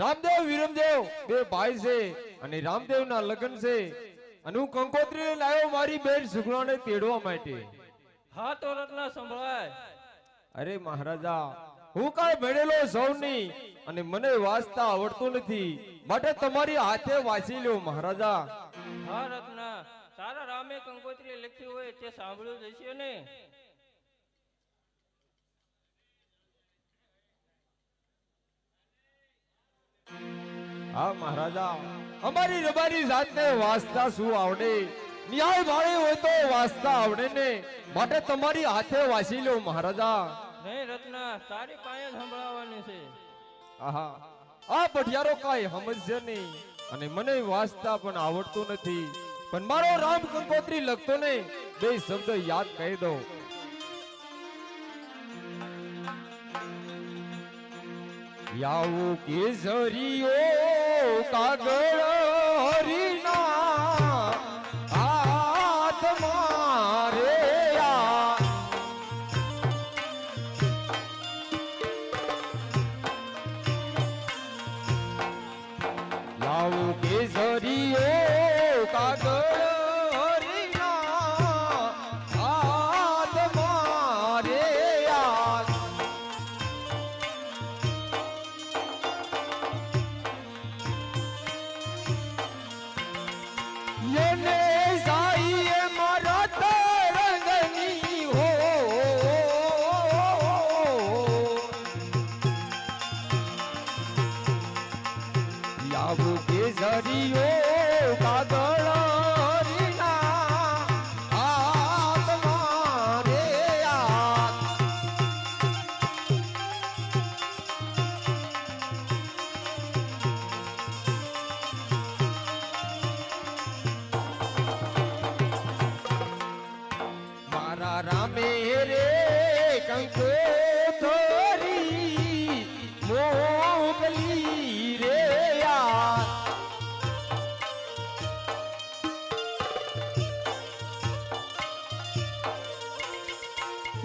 રામદેવ વિરમદેવ બે ભાઈ છે અને રામદેવ ના લગ્ન છે અને હું કંકોત્રી લાવ્યો મારી બેન સુગરાને તેડવા માટે. હા તો રત્ના સંભળાય. અરે મહારાજા, હું કાંઈ ભણેલો સૌ નહીં અને મને વાંચતા આવડતું નથી, માટે તમારી હાથે વાંચી લ્યો મહારાજા. હા રત્ના, તારા રામે કંકોત્રી લખી હોય તે સાંભળ્યું જ હશે ને. હા મહારાજા, અમારી રબારી જાતને વાંચતા શું આવડે, ન્યાય ભાળે હોય તો વાંચતા આવડે ને, માટે તમારી હાથે વાંચી લ્યો મહારાજા. નહીં રત્ના, તારી પાસે જ સંભળાવવાની છે. આહા, આ પઢિયારો કાંઈ સમજશે નહીં અને મને વાંચતા પણ આવડતું નથી, પણ મારો રામ કંકોત્રી લખતો ને બે શબ્દ યાદ કહી દો. યાવું કેસરીઓ કાગળ હરીના હાથ મારે યાવું કેસરીઓ કાગળ હરીના હાથ મારે કેસરીઓ કાગળ હરીના હાથ મારે મારા રામે રે કંકોત્રી મોકલી રે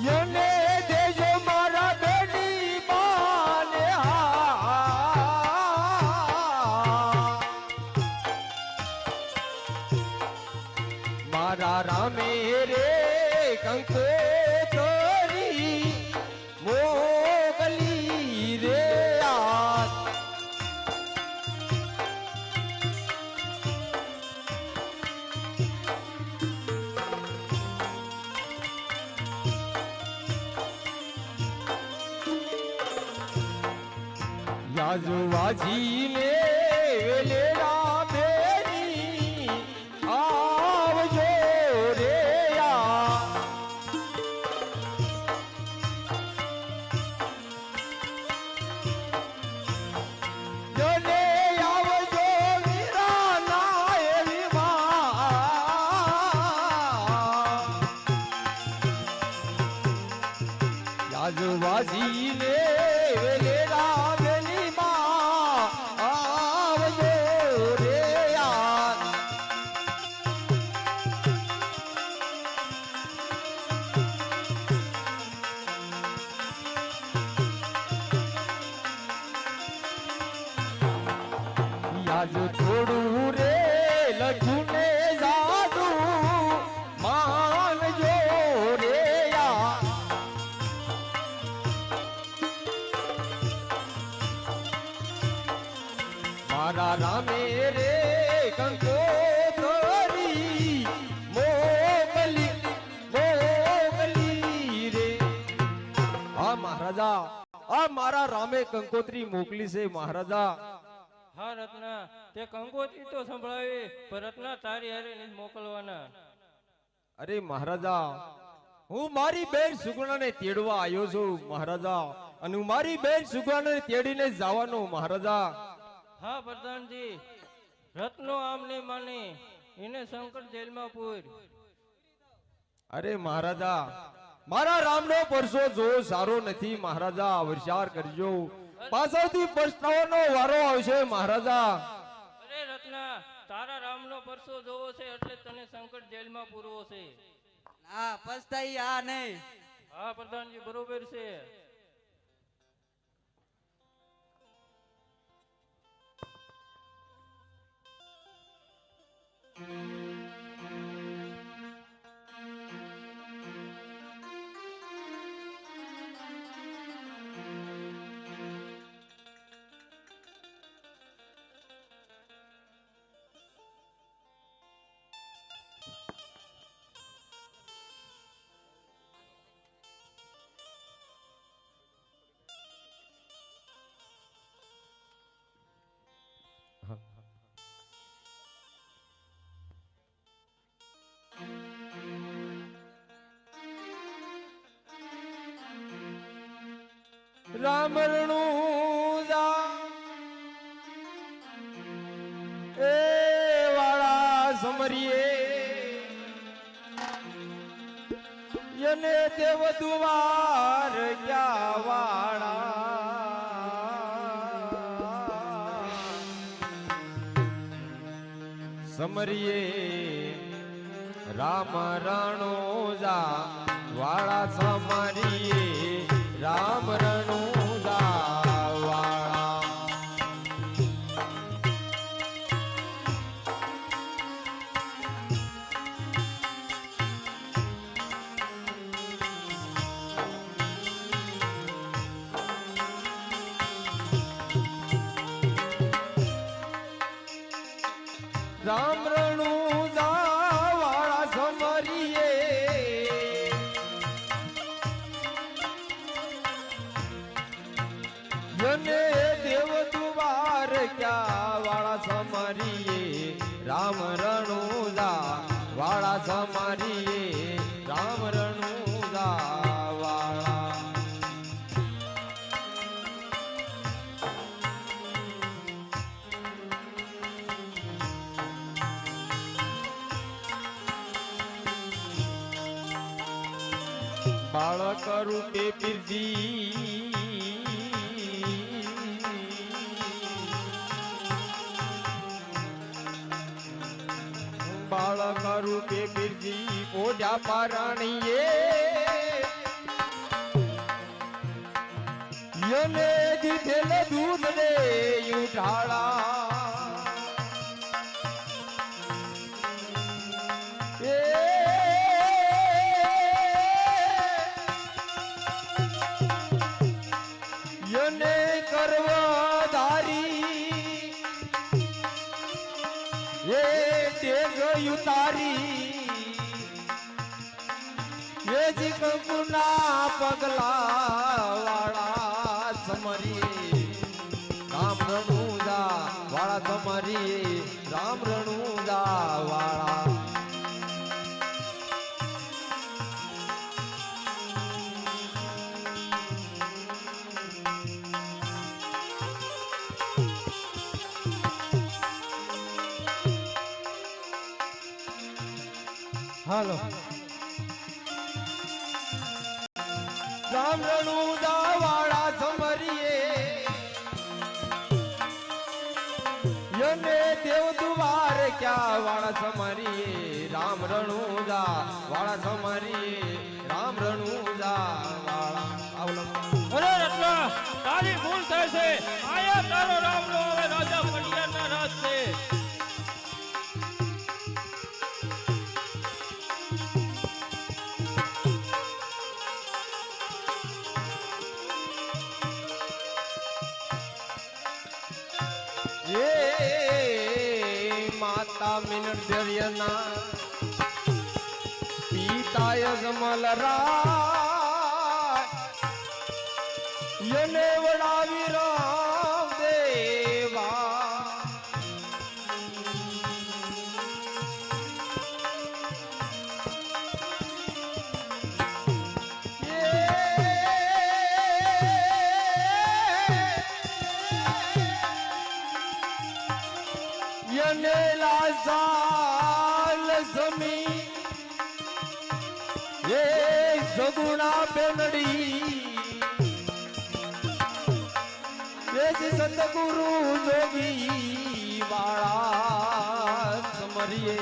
યને દેજો મારા બેની બાને મારા રામે રે કંકોત્રી મોકલી રે યાજવાજી ને વેલેરા બેની આવજો રે જને આવજો વીરાના એવી યાજવાજી ને વેલેરા આજ થોડું રે લખું ને જાદુ માનજો રે મારા રામે રે કંકોત્રી મોકલી રે. હા મહારાજા, આ મારા રામે કંકોત્રી મોકલી છે મહારાજા. હા રત્ના, તે કંકોત્રી તો સંભળાવી, પણ રત્ના તારી હારે નહીં મોકલવાના. અરે મહારાજા, હું મારી બેન સુગુણાને તેડવા આવ્યો છું મહારાજા, અને હું મારી બેન સુગુણાને તેડીને જવાનો મહારાજા. હા પ્રધાનજી, રત્નો આમ નહીં માને, એને શંકર જેલમાં પૂર. અરે મહારાજા, મારા રામનો પરસો જો સારો નથી મહારાજા, વિચાર કરજો, પાછળથી પછતાવાનો વારો આવશે મહારાજા. અરે રત્ના, તારા રામનો પરસો જોવો છે એટલે તને શંકર જેલમાં પૂરવો છે. ના પછતાઈ આ નહીં. હા પ્રધાનજી, બરોબર છે. રામરણું જા એ વાળા સમરીએ યને દેવ દુવાર ક્યાં વાળા સમરીએ રામ રણુજા વાળા સમરીએ રામ રણુજા વાળા રામ રણુજા વાળા સમરીએ યને દેવ દુવાર ક્યાં વાળા સમરીએ રામ રણુજા વાળા સમરીએ રામ રણુજા વાળા બાળક રૂપે બિરજી બાળક રૂપે બિરજી પોઢા પારણીએ યને દીધેલ દૂધ ને ઉઠાળા યને કરવધારી એ તેગ ઉતારી એ જી કંકુના પગલા વાળા સમરી રામ રણુજા વાળા સમરી રામ રણુજા વાળા હાલો રામ રણુજા વાળા સમરીએ યને દેવ દુવાર ક્યાં વાળા સમરીએ રામ રણુજા વાળા સમરીએ રામ રણુજા વાળા આવલો અરે રત્ના તારી ભૂલ થાય છે આયા તારો રામ નો હવે રાજા પડિયાના રાજ છે એ માતા મિનર્જયના પિતાય જમલરા યને વડાવી રામ દેવા યને લાસાલ જમી એ સગુણા બેનડી એ સતગુરુ જોગી વાળા સમરીએ